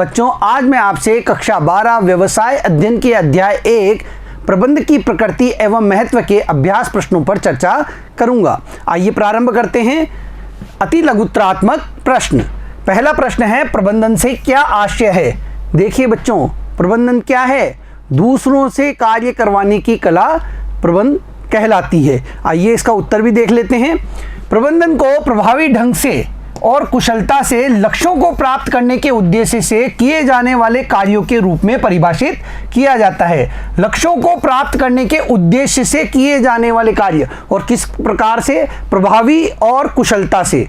बच्चों आज मैं आपसे कक्षा 12 व्यवसाय अध्ययन के अध्याय 1 प्रबंध की प्रकृति एवं महत्व के अभ्यास प्रश्नों पर चर्चा करूंगा। आइए प्रारंभ करते हैं। अति लघुत्रात्मक प्रश्न। पहला प्रश्न है, प्रबंधन से क्या आशय है। देखिए बच्चों, प्रबंधन क्या है? दूसरों से कार्य करवाने की कला प्रबंध कहलाती है। आइए इसका उत्तर भी देख लेते हैं। प्रबंधन को प्रभावी ढंग से और कुशलता से लक्ष्यों को प्राप्त करने के उद्देश्य से किए जाने वाले कार्यों के रूप में परिभाषित किया जाता है। लक्ष्यों को प्राप्त करने के उद्देश्य से किए जाने वाले कार्य, और किस प्रकार से? प्रभावी और कुशलता से।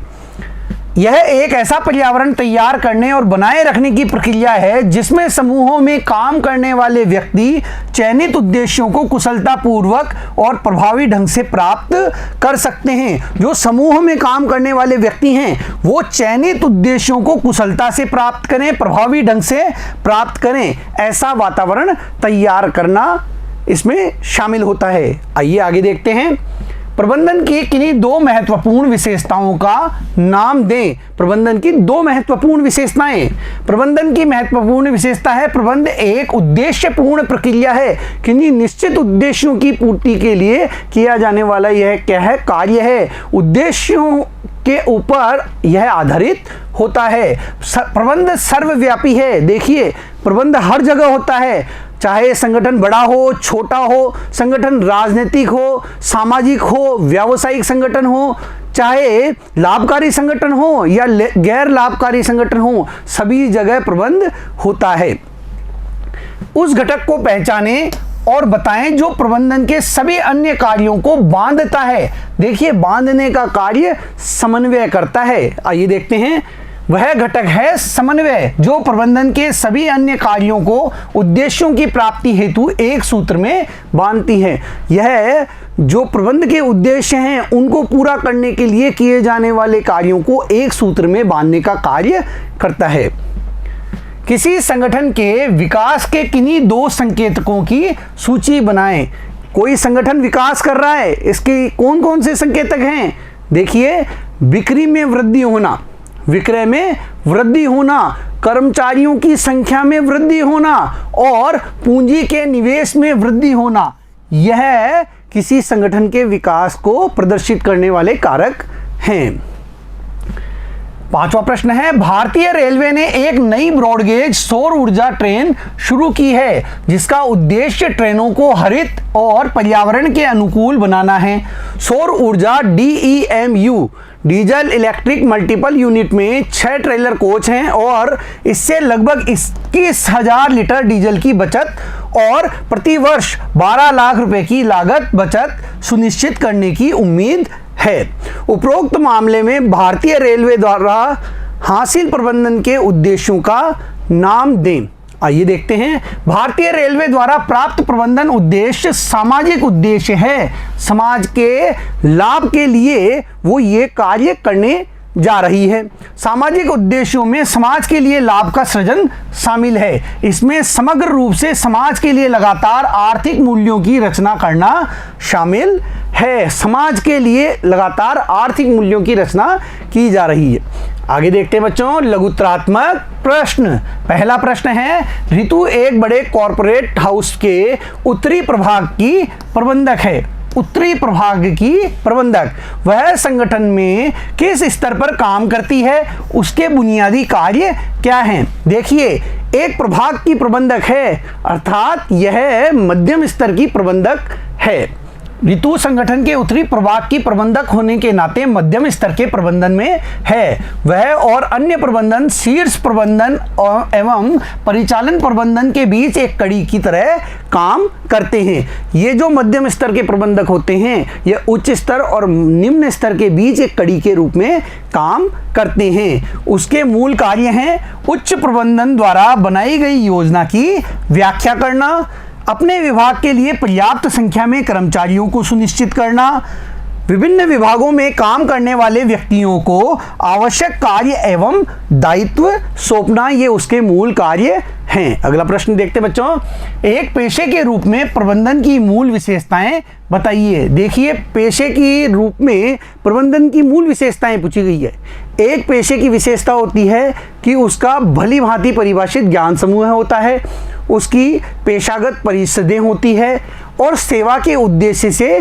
यह एक ऐसा पर्यावरण तैयार करने और बनाए रखने की प्रक्रिया है जिसमें समूहों में काम करने वाले व्यक्ति चयनित उद्देश्यों को कुशलतापूर्वक और प्रभावी ढंग से प्राप्त कर सकते हैं। जो समूह में काम करने वाले व्यक्ति हैं वो चयनित उद्देश्यों को कुशलता से प्राप्त करें, प्रभावी ढंग से प्राप्त करें, ऐसा वातावरण तैयार करना इसमें शामिल होता है। आइए आगे देखते हैं। प्रबंधन की किन्हीं दो महत्वपूर्ण विशेषताओं का नाम दें। प्रबंधन की दो महत्वपूर्ण विशेषताएं। प्रबंधन की महत्वपूर्ण विशेषता है, प्रबंध एक उद्देश्यपूर्ण प्रक्रिया है। किन्हीं निश्चित उद्देश्यों की पूर्ति के लिए किया जाने वाला यह क्या है? कार्य है। उद्देश्यों के ऊपर यह आधारित होता है। प्रबंध सर्वव्यापी है। देखिए, प्रबंध हर जगह होता है, चाहे संगठन बड़ा हो छोटा हो, संगठन राजनीतिक हो, सामाजिक हो, व्यावसायिक संगठन हो, चाहे लाभकारी संगठन हो या गैर लाभकारी संगठन हो, सभी जगह प्रबंध होता है। उस घटक को पहचानें और बताएं जो प्रबंधन के सभी अन्य कार्यों को बांधता है। देखिए, बांधने का कार्य समन्वय करता है। आइए देखते हैं। वह घटक है समन्वय, जो प्रबंधन के सभी अन्य कार्यों को उद्देश्यों की प्राप्ति हेतु एक सूत्र में बांधती है। यह जो प्रबंध के उद्देश्य हैं उनको पूरा करने के लिए किए जाने वाले कार्यों को एक सूत्र में बांधने का कार्य करता है। किसी संगठन के विकास के किन्हीं दो संकेतकों की सूची बनाएं। कोई संगठन विकास कर रहा है, इसके कौन कौन से संकेतक हैं? देखिए, बिक्री में वृद्धि होना, विक्रय में वृद्धि होना, कर्मचारियों की संख्या में वृद्धि होना और पूंजी के निवेश में वृद्धि होना, यह किसी संगठन के विकास को प्रदर्शित करने वाले कारक हैं। पांचवा प्रश्न है, भारतीय रेलवे ने एक नई ब्रॉडगेज सौर ऊर्जा ट्रेन शुरू की है जिसका उद्देश्य ट्रेनों को हरित और पर्यावरण के अनुकूल बनाना है। सौर ऊर्जा DEMU diesel electric multiple unit में 6 ट्रेलर कोच हैं और इससे लगभग 21,000 लीटर डीजल की बचत और प्रतिवर्ष 12 लाख रुपए की लागत बचत सुनिश्चित करने की उम्मीद है। उपरोक्त मामले में भारतीय रेलवे द्वारा हासिल प्रबंधन के उद्देश्यों का नाम दें। आइए देखते हैं। भारतीय रेलवे द्वारा प्राप्त प्रबंधन उद्देश्य सामाजिक उद्देश्य है। समाज के लाभ के लिए वो ये कार्य करने जा रही है। सामाजिक उद्देश्यों में समाज के लिए लाभ का सृजन शामिल है। इसमें समग्र रूप से समाज के लिए लगातार आर्थिक मूल्यों की रचना करना शामिल है। समाज के लिए लगातार आर्थिक मूल्यों की रचना की जा रही है। आगे देखते हैं बच्चों, लघुत्रात्मक प्रश्न। पहला प्रश्न है, ऋतु एक बड़े कॉरपोरेट हाउस के उत्तरी प्रभाग की प्रबंधक है। उत्तरी प्रभाग की प्रबंधक, वह संगठन में किस स्तर पर काम करती है? उसके बुनियादी कार्य क्या हैं? देखिए, एक प्रभाग की प्रबंधक है, अर्थात यह मध्यम स्तर की प्रबंधक है। ऋतु संगठन के उत्तरी प्रभाग की प्रबंधक होने के नाते मध्यम स्तर के प्रबंधन में है। वह और अन्य प्रबंधन शीर्ष प्रबंधन एवं परिचालन प्रबंधन के बीच एक कड़ी की तरह काम करते हैं। ये जो मध्यम स्तर के प्रबंधक होते हैं ये उच्च स्तर और निम्न स्तर के बीच एक कड़ी के रूप में काम करते हैं। उसके मूल कार्य हैं उच्च प्रबंधन द्वारा बनाई गई योजना की व्याख्या करना, अपने विभाग के लिए पर्याप्त संख्या में कर्मचारियों को सुनिश्चित करना, विभिन्न विभागों में काम करने वाले व्यक्तियों को आवश्यक कार्य एवं दायित्व सौंपना, ये उसके मूल कार्य हैं। अगला प्रश्न देखते बच्चों, एक पेशे के रूप में प्रबंधन की मूल विशेषताएं बताइए। देखिए, पेशे के रूप में प्रबंधन की मूल विशेषताएं पूछी गई है। एक पेशे की विशेषता होती है कि उसका भली भांति परिभाषित ज्ञान समूह होता है, उसकी पेशागत परिषदें होती है और सेवा के उद्देश्य से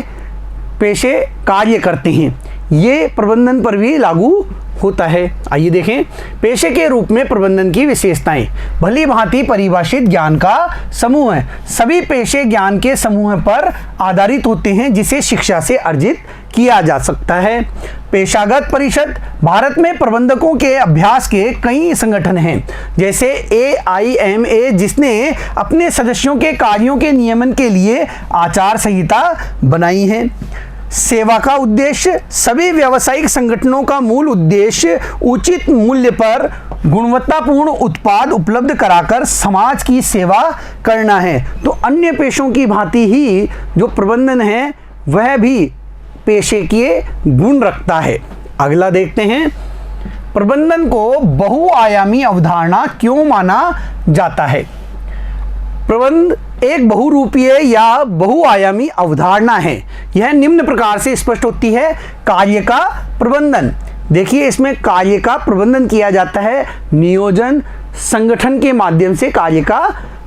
पेशे कार्य करते हैं। ये प्रबंधन पर भी लागू होता है। आइए देखें, पेशे के रूप में प्रबंधन की विशेषताएं। भली भांति परिभाषित ज्ञान का समूह है। सभी पेशे ज्ञान के समूह पर आधारित होते हैं जिसे शिक्षा से अर्जित किया जा सकता है। पेशागत परिषद, भारत में प्रबंधकों के अभ्यास के कई संगठन हैं, जैसे AIMA जिसने अपने सदस्यों के कार्यों के नियमन के लिए आचार संहिता बनाई है। सेवा का उद्देश्य, सभी व्यावसायिक संगठनों का मूल उद्देश्य उचित मूल्य पर गुणवत्तापूर्ण उत्पाद उपलब्ध कराकर समाज की सेवा करना है। तो अन्य पेशों की भांति ही जो प्रबंधन है वह भी पेशे के गुण रखता है। अगला देखते हैं, प्रबंधन को बहुआयामी अवधारणा क्यों माना जाता है। प्रबंध एक बहुरूपीय या बहुआयामी अवधारणा है। यह निम्न प्रकार से स्पष्ट होती है। कार्य का प्रबंधन, देखिए इसमें कार्य का प्रबंधन किया जाता है, नियोजन संगठन के माध्यम से कार्य का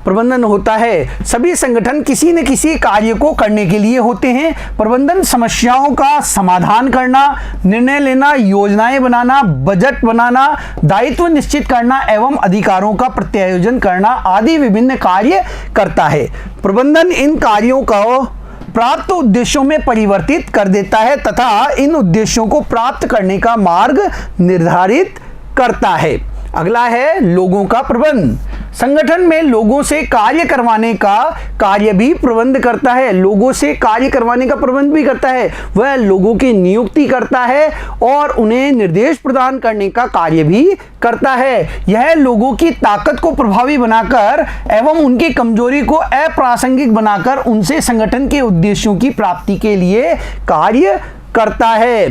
प्रबंधन होता है। सभी संगठन किसी न किसी कार्य को करने के लिए होते हैं। प्रबंधन समस्याओं का समाधान करना, निर्णय लेना, योजनाएं बनाना, बजट बनाना, दायित्व निश्चित करना एवं अधिकारों का प्रत्यायोजन करना आदि विभिन्न कार्य करता है। प्रबंधन इन कार्यों को प्राप्त उद्देश्यों में परिवर्तित कर देता है तथा इन उद्देश्यों को प्राप्त करने का मार्ग निर्धारित करता है। अगला है लोगों का प्रबंध। संगठन में लोगों से कार्य करवाने का कार्य भी प्रबंध करता है। लोगों से कार्य करवाने का प्रबंध भी करता है। वह लोगों की नियुक्ति करता है और उन्हें निर्देश प्रदान करने का कार्य भी करता है। यह लोगों की ताकत को प्रभावी बनाकर एवं उनकी कमजोरी को अप्रासंगिक बनाकर उनसे संगठन के उद्देश्यों की प्राप्ति के लिए कार्य करता है।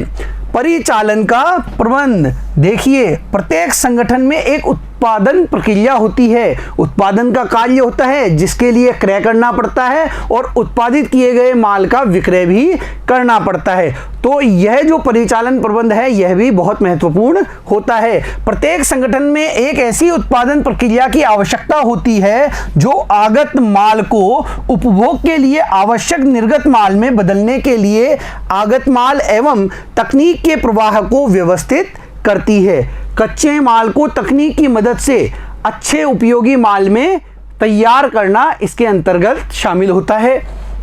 परिचालन का प्रबंध, देखिए प्रत्येक संगठन में एक उत्पादन प्रक्रिया होती है। उत्पादन का कार्य होता है जिसके लिए क्रय करना पड़ता है और उत्पादित किए गए माल का विक्रय भी करना पड़ता है। तो यह जो परिचालन प्रबंध है यह भी बहुत महत्वपूर्ण होता है। प्रत्येक संगठन में एक ऐसी उत्पादन प्रक्रिया की आवश्यकता होती है जो आगत माल को उपभोग के लिए आवश्यक निर्गत माल में बदलने के लिए आगत माल एवं तकनीक के प्रवाह को व्यवस्थित करती है। कच्चे माल को तकनीक की मदद से अच्छे उपयोगी माल में तैयार करना इसके अंतर्गत शामिल होता है।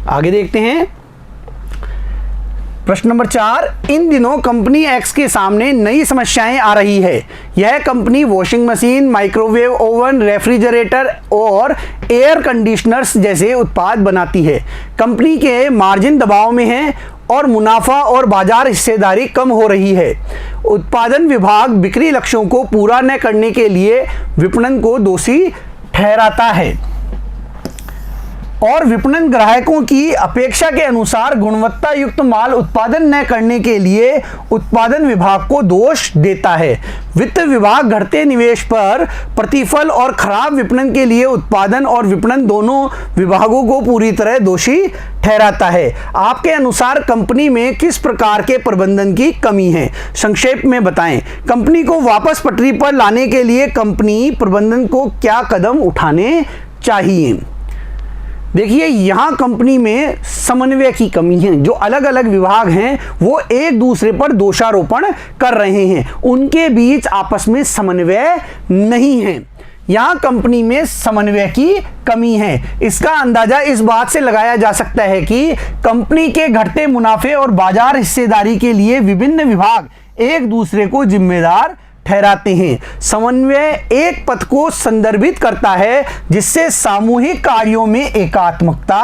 आगे देखते हैं, प्रश्न नंबर 4, इन दिनों कंपनी एक्स के सामने नई समस्याएं आ रही है। यह company washing machine, microwave oven, refrigerator और एयर कंडीशनर्स जैसे उत्पाद बनाती है। कंपनी के मार्जिन दबाव में है और मुनाफा और बाजार हिस्सेदारी कम हो रही है। उत्पादन विभाग बिक्री लक्ष्यों को पूरा न करने के लिए विपणन को दोषी ठहराता है और विपणन ग्राहकों की अपेक्षा के अनुसार गुणवत्ता युक्त माल उत्पादन न करने के लिए उत्पादन विभाग को दोष देता है। वित्त विभाग घटते निवेश पर प्रतिफल और खराब विपणन के लिए उत्पादन और विपणन दोनों विभागों को पूरी तरह दोषी ठहराता है। आपके अनुसार कंपनी में किस प्रकार के प्रबंधन की कमी है, संक्षेप में बताएं। कंपनी को वापस पटरी पर लाने के लिए कंपनी प्रबंधन को क्या कदम उठाने चाहिए। देखिए यहाँ कंपनी में समन्वय की कमी है। जो अलग अलग विभाग हैं वो एक दूसरे पर दोषारोपण कर रहे हैं, उनके बीच आपस में समन्वय नहीं है। यहाँ कंपनी में समन्वय की कमी है। इसका अंदाजा इस बात से लगाया जा सकता है कि कंपनी के घटते मुनाफे और बाजार हिस्सेदारी के लिए विभिन्न विभाग एक दूसरे को जिम्मेदार ठहराते हैं। समन्वय एक पथ को संदर्भित करता है जिससे सामूहिक कार्यों में एकात्मकता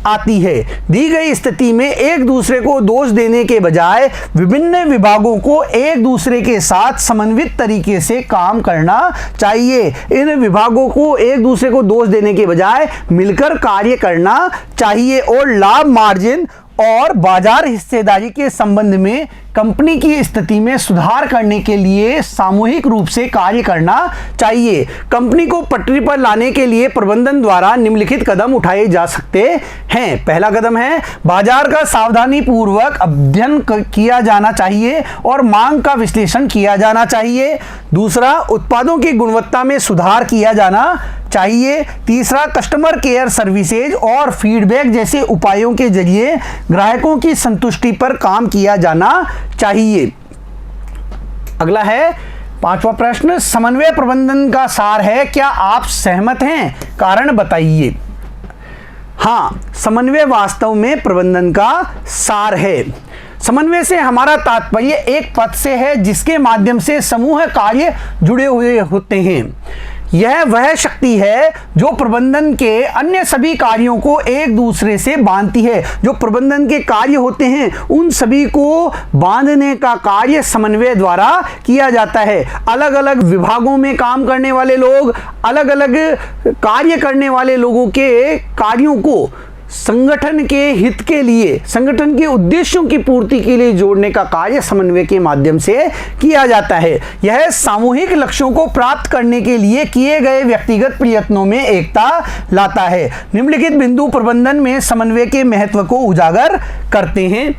आती है। दी गई स्थिति में एक दूसरे को दोष देने के बजाय विभिन्न विभागों को एक दूसरे के साथ समन्वित तरीके से काम करना चाहिए। इन विभागों को एक दूसरे को दोष देने के बजाय मिलकर कार्य करना चाहिए और लाभ, मार्जिन और बाजार हिस्सेदारी के संबंध में कंपनी की स्थिति में सुधार करने के लिए सामूहिक रूप से कार्य करना चाहिए। कंपनी को पटरी पर लाने के लिए प्रबंधन द्वारा निम्नलिखित कदम उठाए जा सकते हैं। पहला कदम है बाजार का सावधानी पूर्वक अध्ययन किया जाना चाहिए और मांग का विश्लेषण किया जाना चाहिए। दूसरा, उत्पादों की गुणवत्ता में सुधार किया जाना चाहिए। तीसरा, कस्टमर केयर सर्विसेज और फीडबैक जैसे उपायों के जरिए ग्राहकों की संतुष्टि पर काम किया जाना चाहिए। अगला है 5वां प्रश्न, समन्वय प्रबंधन का सार है, क्या आप सहमत हैं? कारण बताइए। हाँ, समन्वय वास्तव में प्रबंधन का सार है। समन्वय से हमारा तात्पर्य एक पद से है जिसके माध्यम से समूह कार्य जुड़े हुए होते हैं। यह वह शक्ति है जो प्रबंधन के अन्य सभी कार्यों को एक दूसरे से बांधती है। जो प्रबंधन के कार्य होते हैं उन सभी को बांधने का कार्य समन्वय द्वारा किया जाता है। अलग अलग विभागों में काम करने वाले लोग, अलग अलग कार्य करने वाले लोगों के कार्यों को संगठन के हित के लिए, संगठन के उद्देश्यों की पूर्ति के लिए जोड़ने का कार्य समन्वय के माध्यम से किया जाता है। यह सामूहिक लक्ष्यों को प्राप्त करने के लिए किए गए व्यक्तिगत प्रयत्नों में एकता लाता है। निम्नलिखित बिंदु प्रबंधन में समन्वय के महत्व को उजागर करते हैं।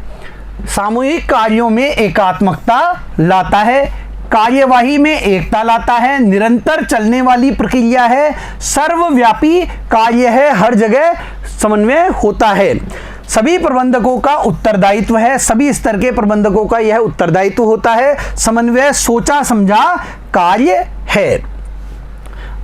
सामूहिक कार्यों में एकात्मकता लाता है, कार्यवाही में एकता लाता है, निरंतर चलने वाली प्रक्रिया है, सर्वव्यापी कार्य है, हर जगह समन्वय होता है। सभी प्रबंधकों का उत्तरदायित्व है, सभी स्तर के प्रबंधकों का यह उत्तरदायित्व होता है। समन्वय सोचा समझा कार्य है।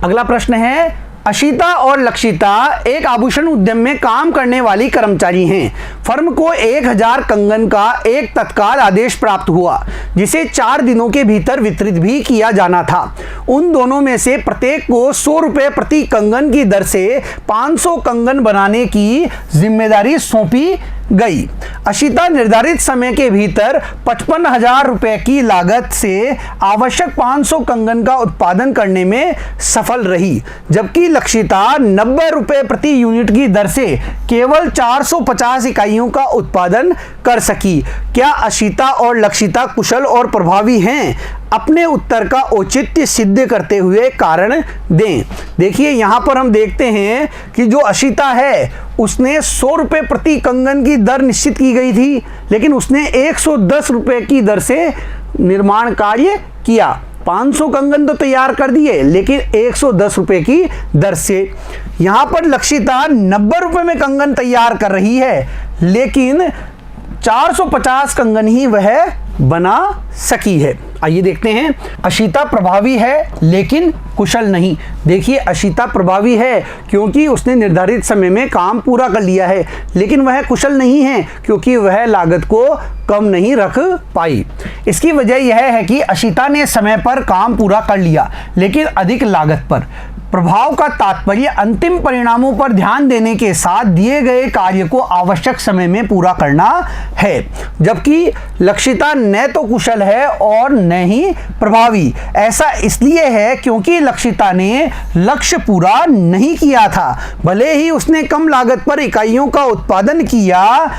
अगला प्रश्न है, अशिता और लक्षिता एक आभूषण उद्यम में काम करने वाली कर्मचारी हैं। फर्म को 1000 कंगन का एक तत्काल आदेश प्राप्त हुआ जिसे 4 दिनों के भीतर वितरित भी किया जाना था। उन दोनों में से प्रत्येक को 100 रुपये प्रति कंगन की दर से 500 कंगन बनाने की जिम्मेदारी सौंपी गई। अशिता निर्धारित समय के भीतर 55,000 रुपये की लागत से आवश्यक 500 कंगन का उत्पादन करने में सफल रही, जबकि लक्षिता 90 रुपये प्रति यूनिट की दर से केवल 450 इकाइयों का उत्पादन कर सकी। क्या अशिता और लक्षिता कुशल और प्रभावी हैं? अपने उत्तर का औचित्य सिद्ध करते हुए कारण दें। देखिए यहाँ पर हम देखते हैं कि जो अशिता है उसने 100 रुपये प्रति कंगन की दर निश्चित की गई थी, लेकिन उसने 110 रुपये की दर से निर्माण कार्य किया। 500 कंगन तो तैयार कर दिए, लेकिन 110 रुपये की दर से। यहाँ पर लक्षिता 90 रुपये में कंगन तैयार कर रही है, लेकिन 450 कंगन ही वह बना सकी है। आइए देखते हैं, अशिता प्रभावी है लेकिन कुशल नहीं। देखिए अशिता प्रभावी है क्योंकि उसने निर्धारित समय में काम पूरा कर लिया है, लेकिन वह कुशल नहीं है क्योंकि वह लागत को कम नहीं रख पाई। इसकी वजह यह है कि अशिता ने समय पर काम पूरा कर लिया लेकिन अधिक लागत पर। प्रभाव का तात्पर्य अंतिम परिणामों पर ध्यान देने के साथ दिए गए कार्य को आवश्यक समय में पूरा करना है, जबकि लक्षिता न तो कुशल है और न ही प्रभावी। ऐसा इसलिए है क्योंकि लक्षिता ने लक्ष्य पूरा नहीं किया था। भले ही उसने कम लागत पर इकाइयों का उत्पादन किया,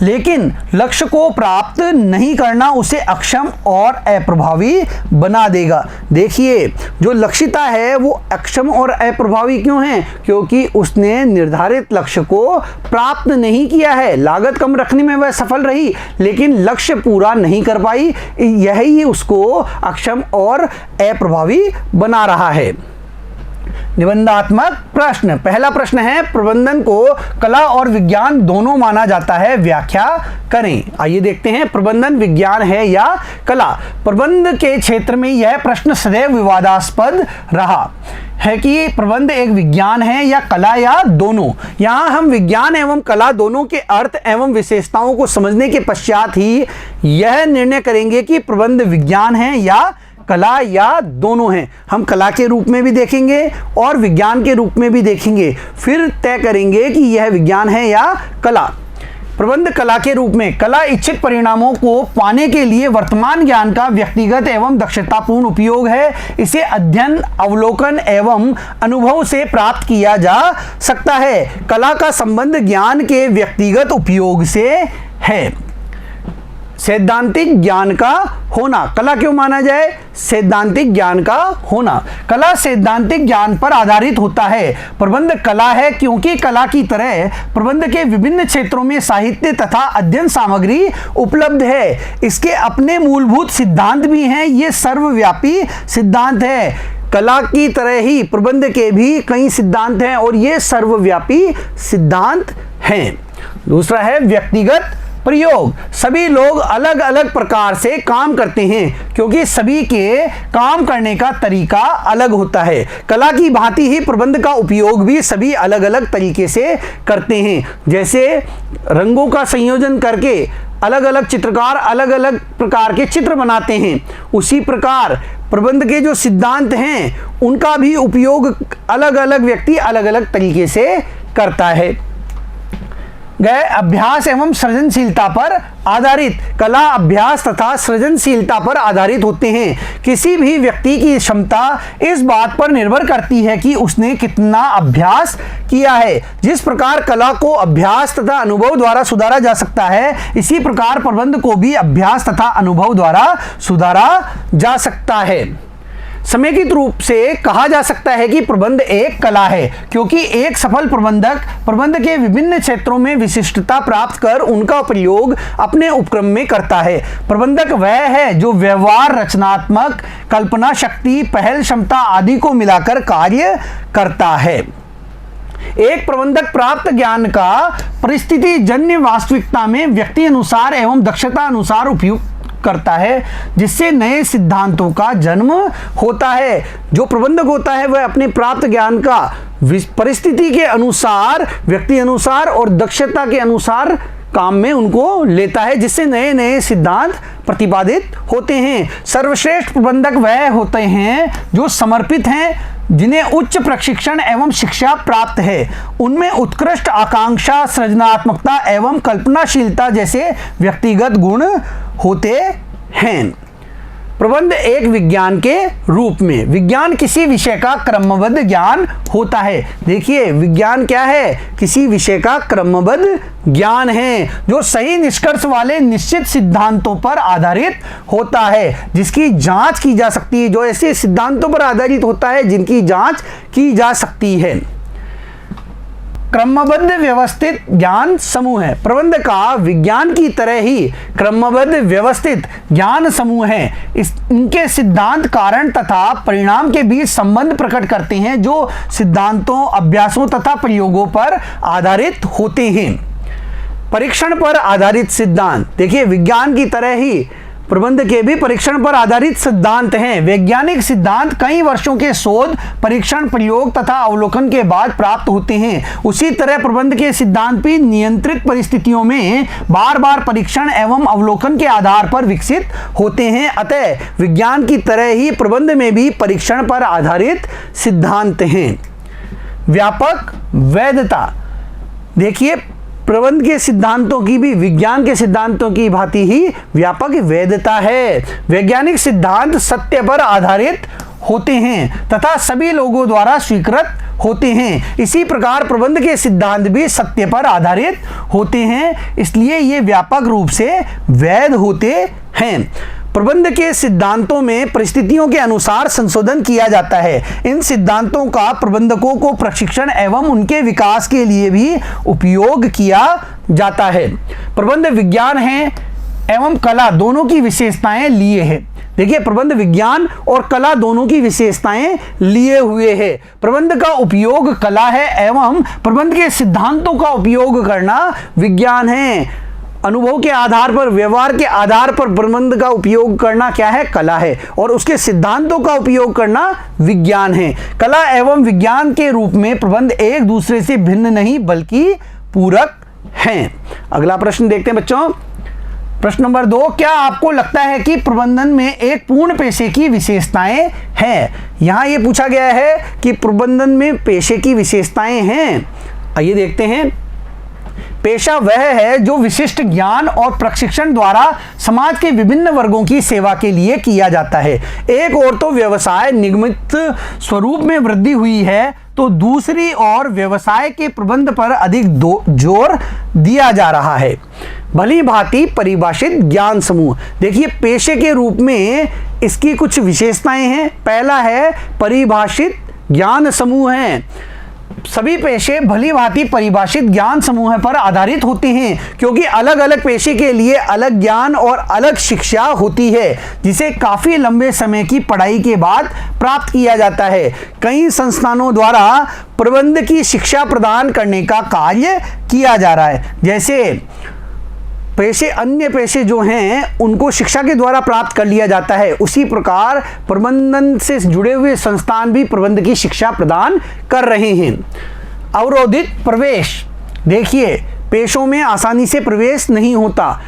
लेकिन लक्ष्य को प्राप्त नहीं करना उसे अक्षम और अप्रभावी बना देगा। देखिए जो लक्षिता है वो अक्षम और अप्रभावी क्यों है? क्योंकि उसने निर्धारित लक्ष्य को प्राप्त नहीं किया है। लागत कम रखने में वह सफल रही लेकिन लक्ष्य पूरा नहीं कर पाई, यही उसको अक्षम और अप्रभावी बना रहा है। निबंधात्मक प्रश्न। पहला प्रश्न है, प्रबंधन को कला और विज्ञान दोनों माना जाता है, व्याख्या करें। आइए देखते हैं, प्रबंधन विज्ञान है या कला? प्रबंध के क्षेत्र में यह प्रश्न सदैव विवादास्पद रहा है कि प्रबंध एक विज्ञान है या कला या दोनों। यहाँ हम विज्ञान एवं कला दोनों के अर्थ एवं विशेषताओं को समझने के पश्चात ही यह निर्णय करेंगे कि प्रबंध विज्ञान है या कला या दोनों हैं। हम कला के रूप में भी देखेंगे और विज्ञान के रूप में भी देखेंगे, फिर तय करेंगे कि यह विज्ञान है या कला। प्रबंध कला के रूप में कला इच्छित परिणामों को पाने के लिए वर्तमान ज्ञान का व्यक्तिगत एवं दक्षतापूर्ण उपयोग है। इसे अध्ययन, अवलोकन एवं अनुभव से प्राप्त किया जा सकता है। कला का संबंध ज्ञान के व्यक्तिगत उपयोग से है। सैद्धांतिक ज्ञान का होना, कला क्यों माना जाए? सैद्धांतिक ज्ञान का होना। कला सैद्धांतिक ज्ञान पर आधारित होता है। प्रबंध कला है क्योंकि कला की तरह प्रबंध के विभिन्न क्षेत्रों में साहित्य तथा अध्ययन सामग्री उपलब्ध है। इसके अपने मूलभूत सिद्धांत भी हैं। ये सर्वव्यापी सिद्धांत है। कला की तरह ही प्रबंध के भी कई सिद्धांत हैं और ये सर्वव्यापी सिद्धांत हैं। दूसरा है व्यक्तिगत प्रयोग। सभी लोग अलग अलग प्रकार से काम करते हैं क्योंकि सभी के काम करने का तरीका अलग होता है। कला की भांति ही प्रबंध का उपयोग भी सभी अलग अलग तरीके से करते हैं। जैसे रंगों का संयोजन करके अलग अलग चित्रकार अलग अलग प्रकार के चित्र बनाते हैं, उसी प्रकार प्रबंध के जो सिद्धांत हैं उनका भी उपयोग अलग अलग व्यक्ति अलग अलग तरीके से करता है। गए अभ्यास एवं सृजनशीलता पर आधारित। कला अभ्यास तथा सृजनशीलता पर आधारित होते हैं। किसी भी व्यक्ति की क्षमता इस बात पर निर्भर करती है कि उसने कितना अभ्यास किया है। जिस प्रकार कला को अभ्यास तथा अनुभव द्वारा सुधारा जा सकता है, इसी प्रकार प्रबंध को भी अभ्यास तथा अनुभव द्वारा सुधारा जा सकता है। समेकित रूप से कहा जा सकता है कि प्रबंध एक कला है क्योंकि एक सफल प्रबंधक प्रबंध के विभिन्न क्षेत्रों में विशिष्टता प्राप्त कर उनका प्रयोग अपने उपक्रम में करता है। प्रबंधक वह है जो व्यवहार, रचनात्मक कल्पना शक्ति, पहल क्षमता आदि को मिलाकर कार्य करता है। एक प्रबंधक प्राप्त ज्ञान का परिस्थिति जन्य वास्तविकता में व्यक्ति अनुसार एवं दक्षता अनुसार उपयोग करता है, जिससे नए सिद्धांतों का जन्म होता है। जो प्रबंधक होता है वह अपने प्राप्त ज्ञान का परिस्थिति के अनुसार, व्यक्ति अनुसार और दक्षता के अनुसार काम में उनको लेता है, जिससे नए नए सिद्धांत प्रतिपादित होते हैं। सर्वश्रेष्ठ प्रबंधक वह होते हैं जो समर्पित हैं, जिन्हें उच्च प्रशिक्षण एवं शिक्षा प्राप्त है। उनमें उत्कृष्ट आकांक्षा, सृजनात्मकता एवं कल्पनाशीलता जैसे व्यक्तिगत गुण होते हैं। प्रबंध एक विज्ञान के रूप में। विज्ञान किसी विषय का क्रमबद्ध ज्ञान होता है। देखिए विज्ञान क्या है? किसी विषय का क्रमबद्ध ज्ञान है जो सही निष्कर्ष वाले निश्चित सिद्धांतों पर आधारित होता है, जिसकी जांच की जा सकती है। जो ऐसे सिद्धांतों पर आधारित होता है जिनकी जांच की जा सकती है। क्रमबद्ध व्यवस्थित ज्ञान समूह है। प्रबंध का विज्ञान की तरह ही क्रमबद्ध व्यवस्थित ज्ञान समूह है। इनके सिद्धांत कारण तथा परिणाम के बीच संबंध प्रकट करते हैं जो सिद्धांतों, अभ्यासों तथा प्रयोगों पर आधारित होते हैं। परीक्षण पर आधारित सिद्धांत। देखिए विज्ञान की तरह ही प्रबंध के भी परीक्षण पर आधारित सिद्धांत हैं। वैज्ञानिक सिद्धांत कई वर्षों के शोध, परीक्षण, प्रयोग तथा अवलोकन के बाद प्राप्त होते हैं। उसी तरह प्रबंध के सिद्धांत भी नियंत्रित परिस्थितियों में बार बार परीक्षण एवं अवलोकन के आधार पर विकसित होते हैं। अतः विज्ञान की तरह ही प्रबंध में भी परीक्षण पर आधारित सिद्धांत हैं। व्यापक वैधता। देखिए प्रबंध के सिद्धांतों की भी विज्ञान के सिद्धांतों की भांति ही व्यापक वैधता है। वैज्ञानिक सिद्धांत सत्य पर आधारित होते हैं तथा सभी लोगों द्वारा स्वीकृत होते हैं। इसी प्रकार प्रबंध के सिद्धांत भी सत्य पर आधारित होते हैं, इसलिए ये व्यापक रूप से वैध होते हैं। प्रबंध के सिद्धांतों में परिस्थितियों के अनुसार संशोधन किया जाता है। इन सिद्धांतों का प्रबंधकों को प्रशिक्षण एवं उनके विकास के लिए भी उपयोग किया जाता है। प्रबंध विज्ञान है एवं कला दोनों की विशेषताएं लिए है। देखिए प्रबंध विज्ञान और कला दोनों की विशेषताएं लिए हुए है। प्रबंध का उपयोग कला है एवं प्रबंध के सिद्धांतों का उपयोग करना विज्ञान है। अनुभव के आधार पर, व्यवहार के आधार पर प्रबंध का उपयोग करना क्या है? कला है। और उसके सिद्धांतों का उपयोग करना विज्ञान है। कला एवं विज्ञान के रूप में प्रबंध एक दूसरे से भिन्न नहीं बल्कि पूरक हैं। अगला प्रश्न देखते हैं बच्चों। प्रश्न नंबर 2, क्या आपको लगता है कि प्रबंधन में एक पूर्ण पेशे की विशेषताएं हैं? यहां यह पूछा गया है कि प्रबंधन में पेशे की विशेषताएं हैं। आइए देखते हैं। पेशा वह है जो विशिष्ट ज्ञान और प्रशिक्षण द्वारा समाज के विभिन्न वर्गों की सेवा के लिए किया जाता है। एक ओर तो व्यवसाय निगमित स्वरूप में वृद्धि हुई है, तो दूसरी ओर व्यवसाय के प्रबंध पर अधिक जोर दिया जा रहा है। भली भांति परिभाषित ज्ञान समूह, देखिए पेशे के रूप में इसकी कुछ विशेषताएं हैं। पहला है परिभाषित ज्ञान समूह है। सभी पेशे भली भांति परिभाषित ज्ञान समूह पर आधारित होते हैं, क्योंकि अलग अलग पेशे के लिए अलग ज्ञान और अलग शिक्षा होती है, जिसे काफी लंबे समय की पढ़ाई के बाद प्राप्त किया जाता है। कई संस्थानों द्वारा प्रबंध की शिक्षा प्रदान करने का कार्य किया जा रहा है। जैसे पेशे, अन्य पेशे जो हैं उनको शिक्षा के द्वारा प्राप्त कर लिया जाता है, उसी प्रकार प्रबंधन से जुड़े हुए संस्थान भी प्रबंध की शिक्षा प्रदान कर रहे हैं। अवरोधित प्रवेश, देखिए पेशों में आसानी से प्रवेश नहीं होता।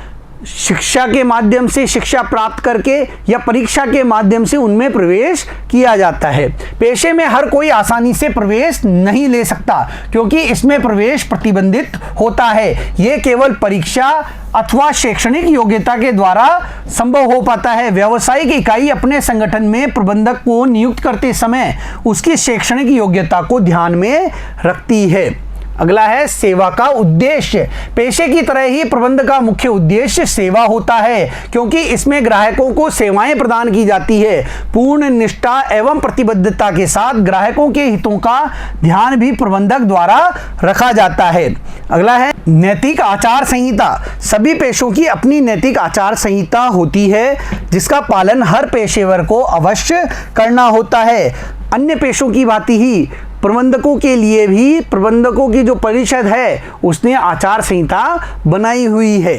शिक्षा के माध्यम से शिक्षा प्राप्त करके या परीक्षा के माध्यम से उनमें प्रवेश किया जाता है। पेशे में हर कोई आसानी से प्रवेश नहीं ले सकता, क्योंकि इसमें प्रवेश प्रतिबंधित होता है। यह केवल परीक्षा अथवा शैक्षणिक योग्यता के द्वारा संभव हो पाता है। व्यावसायिक इकाई अपने संगठन में प्रबंधक को नियुक्त करते समय उसकी शैक्षणिक योग्यता को ध्यान में रखती है। अगला है सेवा का उद्देश्य। पेशे की तरह ही प्रबंध का मुख्य उद्देश्य सेवा होता है, क्योंकि इसमें ग्राहकों को सेवाएं प्रदान की जाती है। पूर्ण निष्ठा एवं प्रतिबद्धता के साथ ग्राहकों के हितों का ध्यान भी प्रबंधक द्वारा रखा जाता है। अगला है नैतिक आचार संहिता। सभी पेशों की अपनी नैतिक आचार संहिता होती है, जिसका पालन हर पेशेवर को अवश्य करना होता है। अन्य पेशों की भांति ही प्रबंधकों के लिए भी प्रबंधकों की जो परिषद है उसने आचार संहिता बनाई हुई है।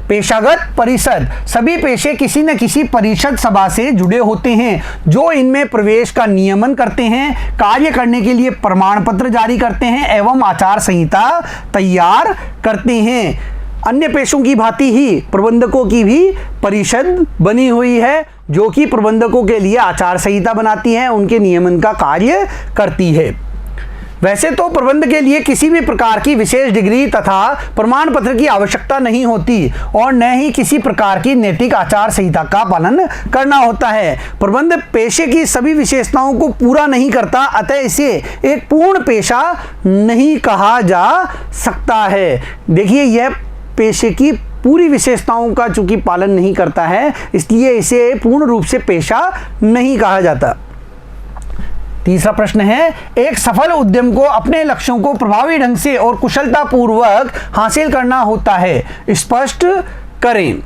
पेशागत परिषद, सभी पेशे किसी न किसी परिषद सभा से जुड़े होते हैं, जो इनमें प्रवेश का नियमन करते हैं, कार्य करने के लिए प्रमाण पत्र जारी करते हैं एवं आचार संहिता तैयार करते हैं। अन्य पेशों की भांति ही प्रबंधकों की भी परिषद बनी हुई है, जो कि प्रबंधकों के लिए आचार संहिता बनाती है, उनके नियमन का कार्य करती है। वैसे तो प्रबंध के लिए किसी भी प्रकार की विशेष डिग्री तथा प्रमाण पत्र की आवश्यकता नहीं होती और न ही किसी प्रकार की नैतिक आचार संहिता का पालन करना होता है। प्रबंध पेशे की सभी विशेषताओं को पूरा नहीं करता, अतः इसे एक पूर्ण पेशा नहीं कहा जा सकता है। देखिए यह पेशे की पूरी विशेषताओं का चूंकि पालन नहीं करता है, इसलिए इसे पूर्ण रूप से पेशा नहीं कहा जाता। तीसरा प्रश्न है, एक सफल उद्यम को अपने लक्ष्यों को प्रभावी ढंग से और कुशलतापूर्वक हासिल करना होता है, स्पष्ट करें।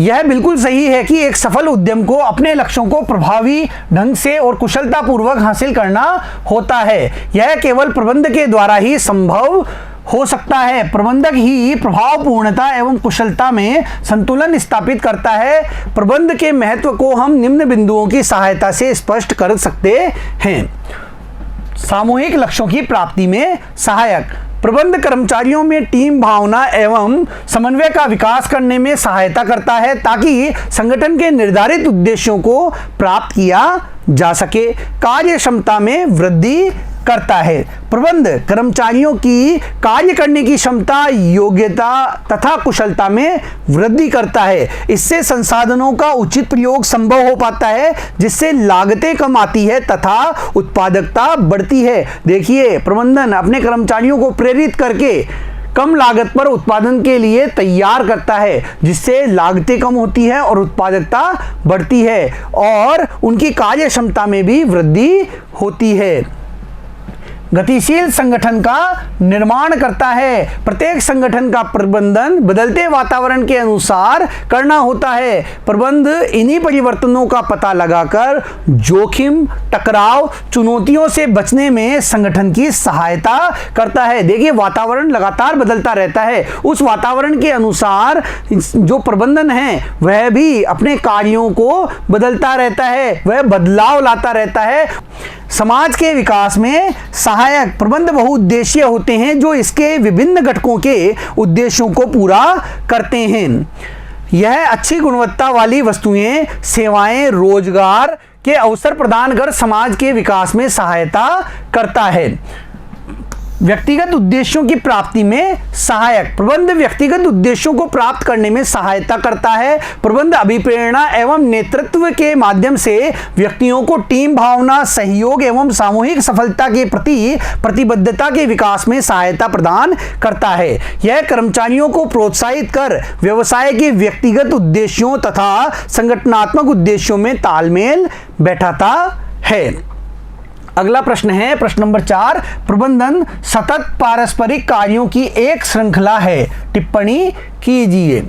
यह बिल्कुल सही है कि एक सफल उद्यम को अपने लक्ष्यों को प्रभावी ढंग से और कुशलतापूर्वक हासिल करना होता है। यह केवल प्रबंध के द्वारा ही संभव हो सकता है। प्रबंधक ही प्रभावपूर्णता एवं कुशलता में संतुलन स्थापित करता है। प्रबंध के महत्व को हम निम्न बिंदुओं की सहायता से स्पष्ट कर सकते हैं। सामूहिक लक्ष्यों की प्राप्ति में सहायक, प्रबंध कर्मचारियों में टीम भावना एवं समन्वय का विकास करने में सहायता करता है, ताकि संगठन के निर्धारित उद्देश्यों को प्राप्त किया जा सके। कार्य क्षमता में वृद्धि करता है। प्रबंध कर्मचारियों की कार्य करने की क्षमता, योग्यता तथा कुशलता में वृद्धि करता है। इससे संसाधनों का उचित प्रयोग संभव हो पाता है, जिससे लागतें कम आती है तथा उत्पादकता बढ़ती है। देखिए प्रबंधन अपने कर्मचारियों को प्रेरित करके कम लागत पर उत्पादन के लिए तैयार करता है, जिससे लागतें कम होती है और उत्पादकता बढ़ती है और उनकी कार्य क्षमता में भी वृद्धि होती है। गतिशील संगठन का निर्माण करता है। प्रत्येक संगठन का प्रबंधन बदलते वातावरण के अनुसार करना होता है। प्रबंध इन्हीं परिवर्तनों का पता लगाकर जोखिम, टकराव, चुनौतियों से बचने में संगठन की सहायता करता है। देखिए वातावरण लगातार बदलता रहता है, उस वातावरण के अनुसार जो प्रबंधन है वह भी अपने कार्यों को बदलता रहता है, वह बदलाव लाता रहता है। समाज के विकास में सहायक प्रबंध बहुउद्देशीय होते हैं, जो इसके विभिन्न घटकों के उद्देश्यों को पूरा करते हैं। यह अच्छी गुणवत्ता वाली वस्तुएं, सेवाएं, रोजगार के अवसर प्रदान कर समाज के विकास में सहायता करता है। व्यक्तिगत उद्देश्यों की प्राप्ति में सहायक। प्रबंध व्यक्तिगत उद्देश्यों को प्राप्त करने में सहायता करता है। प्रबंध अभिप्रेरणा एवं नेतृत्व के माध्यम से व्यक्तियों को टीम भावना, सहयोग एवं सामूहिक सफलता के प्रति प्रतिबद्धता के विकास में सहायता प्रदान करता है। यह कर्मचारियों को प्रोत्साहित कर व्यवसाय के व्यक्तिगत उद्देश्यों तथा संगठनात्मक उद्देश्यों में तालमेल बैठाता है। अगला प्रश्न है प्रश्न नंबर 4, प्रबंधन सतत पारस्परिक कार्यों की एक श्रृंखला है। टिप्पणी कीजिए।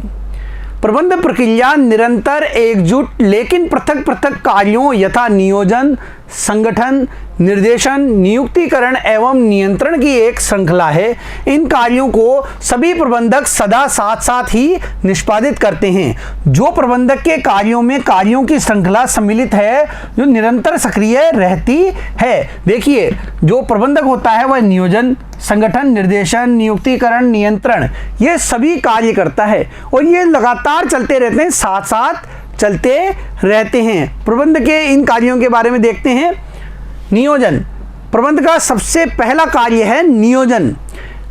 प्रबंध प्रक्रिया निरंतर एकजुट लेकिन पृथक पृथक कार्यों यथा नियोजन, संगठन, निर्देशन, नियुक्तिकरण एवं नियंत्रण की एक श्रृंखला है। इन कार्यों को सभी प्रबंधक सदा साथ साथ ही निष्पादित करते हैं। जो प्रबंधक के कार्यों में कार्यों की श्रृंखला सम्मिलित है जो निरंतर सक्रिय रहती है। देखिए, जो प्रबंधक होता है वह नियोजन, संगठन, निर्देशन, नियुक्तिकरण, नियंत्रण ये सभी कार्य करता है और ये लगातार चलते रहते हैं, साथ साथ चलते रहते हैं। प्रबंध के इन कार्यों के बारे में देखते हैं। नियोजन, प्रबंध का सबसे पहला कार्य है नियोजन,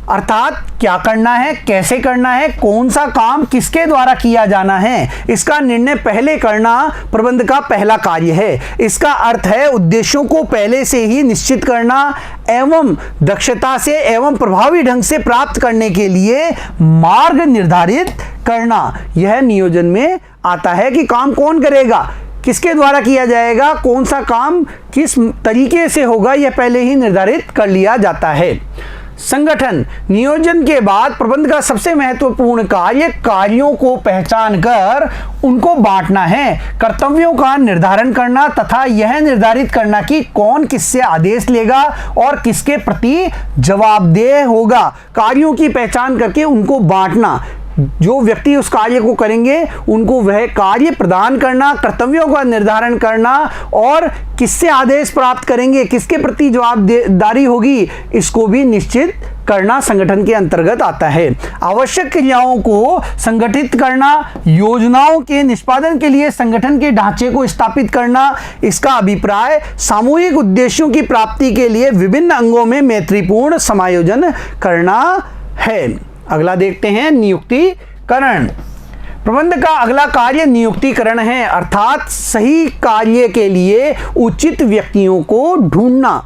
अर्थात क्या करना है, कैसे करना है, कौन सा काम किसके द्वारा किया जाना है, इसका निर्णय पहले करना प्रबंध का पहला कार्य है। इसका अर्थ है उद्देश्यों को पहले से ही निश्चित करना एवं दक्षता से एवं प्रभावी ढंग से प्राप्त करने के लिए मार्ग निर्धारित करना। यह नियोजन में आता है कि काम कौन करेगा, किसके द्वारा किया जाएगा, कौन सा काम किस तरीके से होगा, यह पहले ही निर्धारित कर लिया जाता है। संगठन, नियोजन के बाद प्रबंध का सबसे महत्वपूर्ण कार्य कार्यों को पहचान कर उनको बांटना है, कर्तव्यों का निर्धारण करना तथा यह निर्धारित करना कि कौन किससे आदेश लेगा और किसके प्रति जवाबदेह होगा। कार्यों की पहचान करके उनको बांटना, जो व्यक्ति उस कार्य को करेंगे उनको वह कार्य प्रदान करना, कर्तव्यों का निर्धारण करना और किससे आदेश प्राप्त करेंगे, किसके प्रति जवाबदारी होगी, इसको भी निश्चित करना संगठन के अंतर्गत आता है। आवश्यक क्रियाओं को संगठित करना, योजनाओं के निष्पादन के लिए संगठन के ढांचे को स्थापित करना, इसका अभिप्राय सामूहिक उद्देश्यों की प्राप्ति के लिए विभिन्न अंगों में मैत्रीपूर्ण समायोजन करना है। अगला देखते हैं नियुक्तिकरण। प्रबंध का अगला कार्य नियुक्तिकरण है, अर्थात सही कार्य के लिए उचित व्यक्तियों को ढूंढना।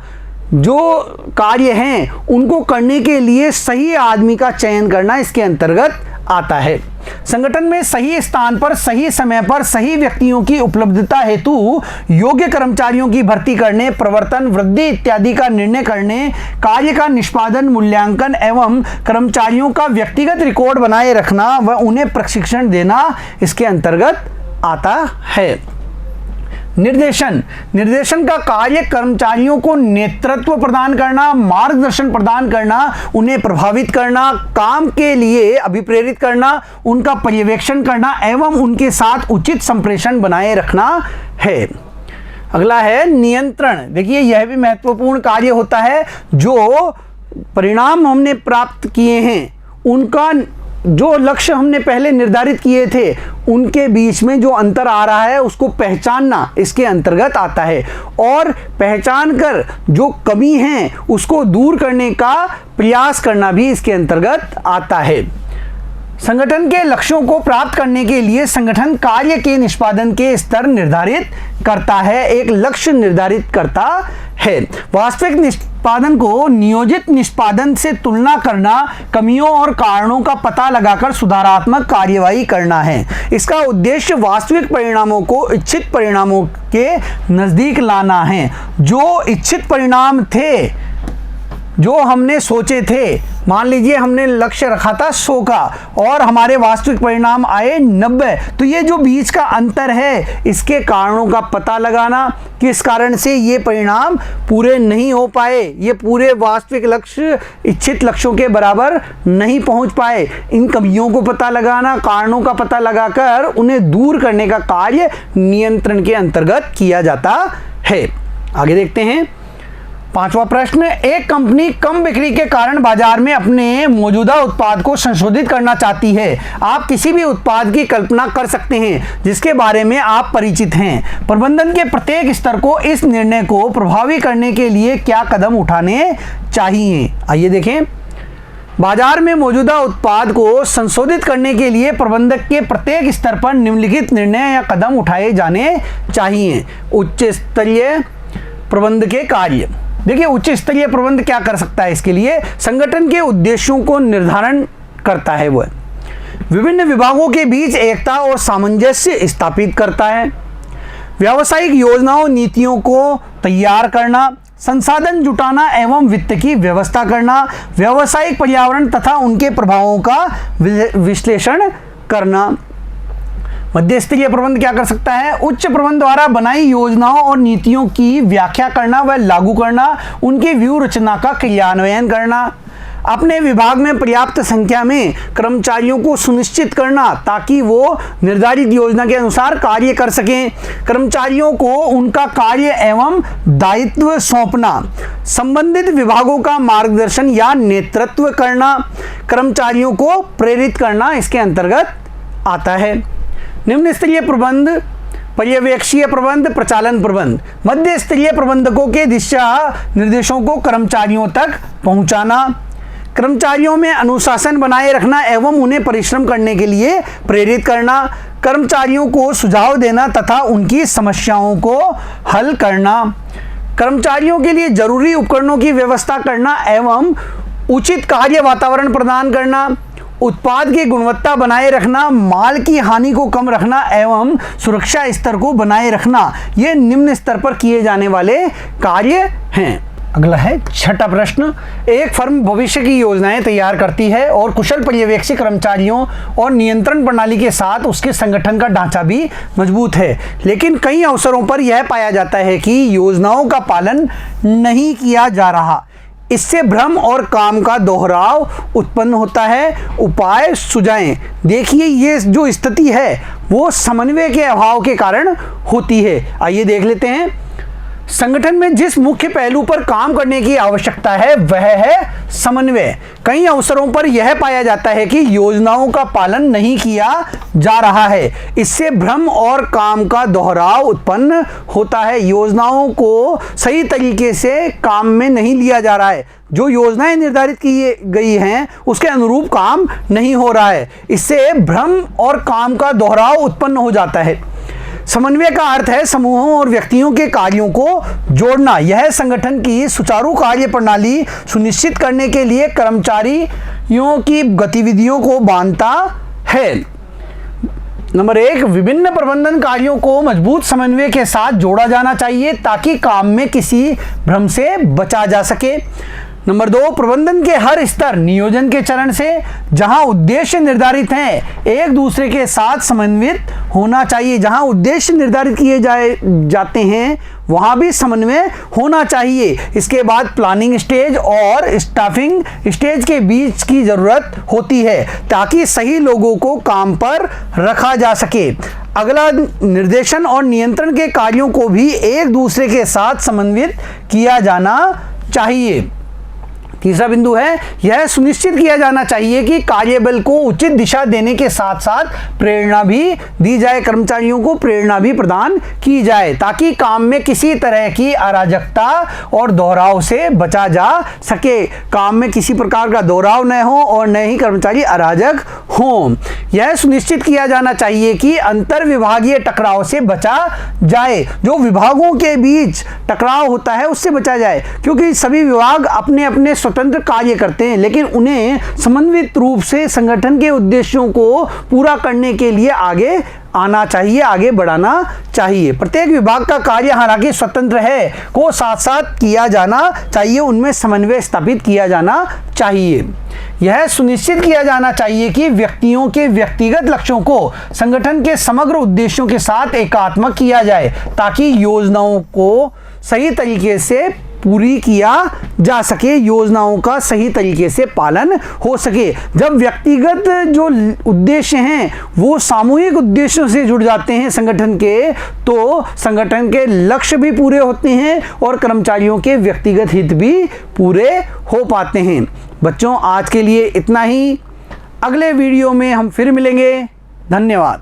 जो कार्य हैं उनको करने के लिए सही आदमी का चयन करना इसके अंतर्गत आता है। संगठन में सही स्थान पर सही समय पर सही व्यक्तियों की उपलब्धता हेतु योग्य कर्मचारियों की भर्ती करने, प्रवर्तन, वृद्धि इत्यादि का निर्णय करने, कार्य का निष्पादन, मूल्यांकन एवं कर्मचारियों का व्यक्तिगत रिकॉर्ड बनाए रखना व उन्हें प्रशिक्षण देना इसके अंतर्गत आता है। निर्देशन, निर्देशन का कार्य कर्मचारियों को नेतृत्व प्रदान करना, मार्गदर्शन प्रदान करना, उन्हें प्रभावित करना, काम के लिए अभिप्रेरित करना, उनका पर्यवेक्षण करना एवं उनके साथ उचित संप्रेषण बनाए रखना है। अगला है नियंत्रण। देखिए, यह भी महत्वपूर्ण कार्य होता है। जो परिणाम हमने प्राप्त किए हैं उनका जो लक्ष्य हमने पहले निर्धारित किए थे उनके बीच में जो अंतर आ रहा है उसको पहचानना इसके अंतर्गत आता है और पहचान कर जो कमी है उसको दूर करने का प्रयास करना भी इसके अंतर्गत आता है। संगठन के लक्ष्यों को प्राप्त करने के लिए संगठन कार्य के निष्पादन के स्तर निर्धारित करता है, एक लक्ष्य निर्धारित करता है। वास्तविक निष्पादन को नियोजित निष्पादन से तुलना करना, कमियों और कारणों का पता लगाकर सुधारात्मक कार्यवाही करना है। इसका उद्देश्य वास्तविक परिणामों को इच्छित परिणामों के नजदीक लाना है। जो इच्छित परिणाम थे, जो हमने सोचे थे, मान लीजिए हमने लक्ष्य रखा था 100 का और हमारे वास्तविक परिणाम आए 90, तो ये जो बीच का अंतर है इसके कारणों का पता लगाना, किस कारण से ये परिणाम पूरे नहीं हो पाए, ये पूरे वास्तविक लक्ष्य इच्छित लक्ष्यों के बराबर नहीं पहुंच पाए, इन कमियों को पता लगाना, कारणों का पता लगाकर उन्हें दूर करने का कार्य नियंत्रण के अंतर्गत किया जाता है। आगे देखते हैं 5वां प्रश्न, एक कंपनी कम बिक्री के कारण बाजार में अपने मौजूदा उत्पाद को संशोधित करना चाहती है। आप किसी भी उत्पाद की कल्पना कर सकते हैं जिसके बारे में आप परिचित हैं। प्रबंधन के प्रत्येक स्तर को इस निर्णय को प्रभावी करने के लिए क्या कदम उठाने चाहिए? आइए देखें। बाजार में मौजूदा उत्पाद को संशोधित करने के लिए प्रबंधक के प्रत्येक स्तर पर निम्नलिखित निर्णय या कदम उठाए जाने चाहिए। उच्च स्तरीय प्रबंध के कार्य। देखिए, उच्च स्तरीय प्रबंध क्या कर सकता है? इसके लिए संगठन के उद्देश्यों को निर्धारण करता है, वह विभिन्न विभागों के बीच एकता और सामंजस्य स्थापित करता है, व्यावसायिक योजनाओं नीतियों को तैयार करना, संसाधन जुटाना एवं वित्त की व्यवस्था करना, व्यावसायिक पर्यावरण तथा उनके प्रभावों का विश्लेषण करना। मध्य स्तरीय प्रबंध क्या कर सकता है? उच्च प्रबंध द्वारा बनाई योजनाओं और नीतियों की व्याख्या करना व लागू करना, उनकी व्यूह रचना का क्रियान्वयन करना, अपने विभाग में पर्याप्त संख्या में कर्मचारियों को सुनिश्चित करना ताकि वो निर्धारित योजना के अनुसार कार्य कर सकें, कर्मचारियों को उनका कार्य एवं दायित्व सौंपना, संबंधित विभागों का मार्गदर्शन या नेतृत्व करना, कर्मचारियों को प्रेरित करना इसके अंतर्गत आता है। निम्न स्तरीय प्रबंध, पर्यवेक्षीय प्रबंध, प्रचालन प्रबंध। मध्य स्तरीय प्रबंधकों के दिशा निर्देशों को कर्मचारियों तक पहुंचाना, कर्मचारियों में अनुशासन बनाए रखना एवं उन्हें परिश्रम करने के लिए प्रेरित करना, कर्मचारियों को सुझाव देना तथा उनकी समस्याओं को हल करना, कर्मचारियों के लिए जरूरी उपकरणों की व्यवस्था करना एवं उचित कार्य वातावरण प्रदान करना, उत्पाद की गुणवत्ता बनाए रखना, माल की हानि को कम रखना एवं सुरक्षा स्तर को बनाए रखना, ये निम्न स्तर पर किए जाने वाले कार्य हैं। अगला है 6ठा प्रश्न, एक फर्म भविष्य की योजनाएं तैयार करती है और कुशल पर्यवेक्षी कर्मचारियों और नियंत्रण प्रणाली के साथ उसके संगठन का ढांचा भी मजबूत है, लेकिन कई अवसरों पर यह पाया जाता है कि योजनाओं का पालन नहीं किया जा रहा। इससे भ्रम और काम का दोहराव उत्पन्न होता है। उपाय सुझाएं। देखिए, ये जो स्थिति है वो समन्वय के अभाव के कारण होती है। आइए देख लेते हैं। संगठन में जिस मुख्य पहलू पर काम करने की आवश्यकता है वह है समन्वय। कई अवसरों पर यह पाया जाता है कि योजनाओं का पालन नहीं किया जा रहा है। इससे भ्रम और काम का दोहराव उत्पन्न होता है। योजनाओं को सही तरीके से काम में नहीं लिया जा रहा है। जो योजनाएं निर्धारित की गई हैं उसके अनुरूप काम नहीं हो रहा है। इससे भ्रम और काम का दोहराव उत्पन्न हो जाता है। समन्वय का अर्थ है समूहों और व्यक्तियों के कार्यों को जोड़ना। यह संगठन की सुचारू कार्य प्रणाली सुनिश्चित करने के लिए कर्मचारियों की गतिविधियों को बांधता है। नंबर 1, विभिन्न प्रबंधन कार्यों को मजबूत समन्वय के साथ जोड़ा जाना चाहिए ताकि काम में किसी भ्रम से बचा जा सके। नंबर 2, प्रबंधन के हर स्तर नियोजन के चरण से जहां उद्देश्य निर्धारित हैं एक दूसरे के साथ समन्वित होना चाहिए। जहां उद्देश्य निर्धारित किए जाते हैं वहां भी समन्वय होना चाहिए। इसके बाद प्लानिंग स्टेज और स्टाफिंग स्टेज के बीच की जरूरत होती है ताकि सही लोगों को काम पर रखा जा सके। अगला, निर्देशन और नियंत्रण के कार्यों को भी एक दूसरे के साथ समन्वित किया जाना चाहिए। तीसरा बिंदु है, यह सुनिश्चित किया जाना चाहिए कि कार्यबल को उचित दिशा देने के साथ साथ प्रेरणा भी दी जाए। कर्मचारियों को प्रेरणा भी प्रदान की जाए ताकि काम में किसी तरह की अराजकता और दोहराव से बचा जा सके। काम में किसी प्रकार का दोहराव न हो और न ही कर्मचारी अराजक हों। यह सुनिश्चित किया जाना चाहिए कि अंतर विभागीय टकराव से बचा जाए। जो विभागों के बीच टकराव होता है उससे बचा जाए, क्योंकि सभी विभाग अपने अपने स्वतंत्र कार्य करते हैं, लेकिन उन्हें समन्वित रूप से संगठन के उद्देश्यों को पूरा करने के लिए आगे आना चाहिए, आगे बढ़ाना चाहिए। प्रत्येक विभाग का कार्य हालांकि स्वतंत्र है को साथ साथ किया जाना चाहिए, उनमें समन्वय स्थापित किया जाना चाहिए। यह सुनिश्चित किया जाना चाहिए कि व्यक्तियों के व्यक्तिगत लक्ष्यों को संगठन के समग्र उद्देश्यों के साथ एकात्मक किया जाए ताकि योजनाओं को सही तरीके से पूरी किया जा सके, योजनाओं का सही तरीके से पालन हो सके। जब व्यक्तिगत जो उद्देश्य हैं वो सामूहिक उद्देश्यों से जुड़ जाते हैं संगठन के, तो संगठन के लक्ष्य भी पूरे होते हैं और कर्मचारियों के व्यक्तिगत हित भी पूरे हो पाते हैं। बच्चों, आज के लिए इतना ही। अगले वीडियो में हम फिर मिलेंगे। धन्यवाद।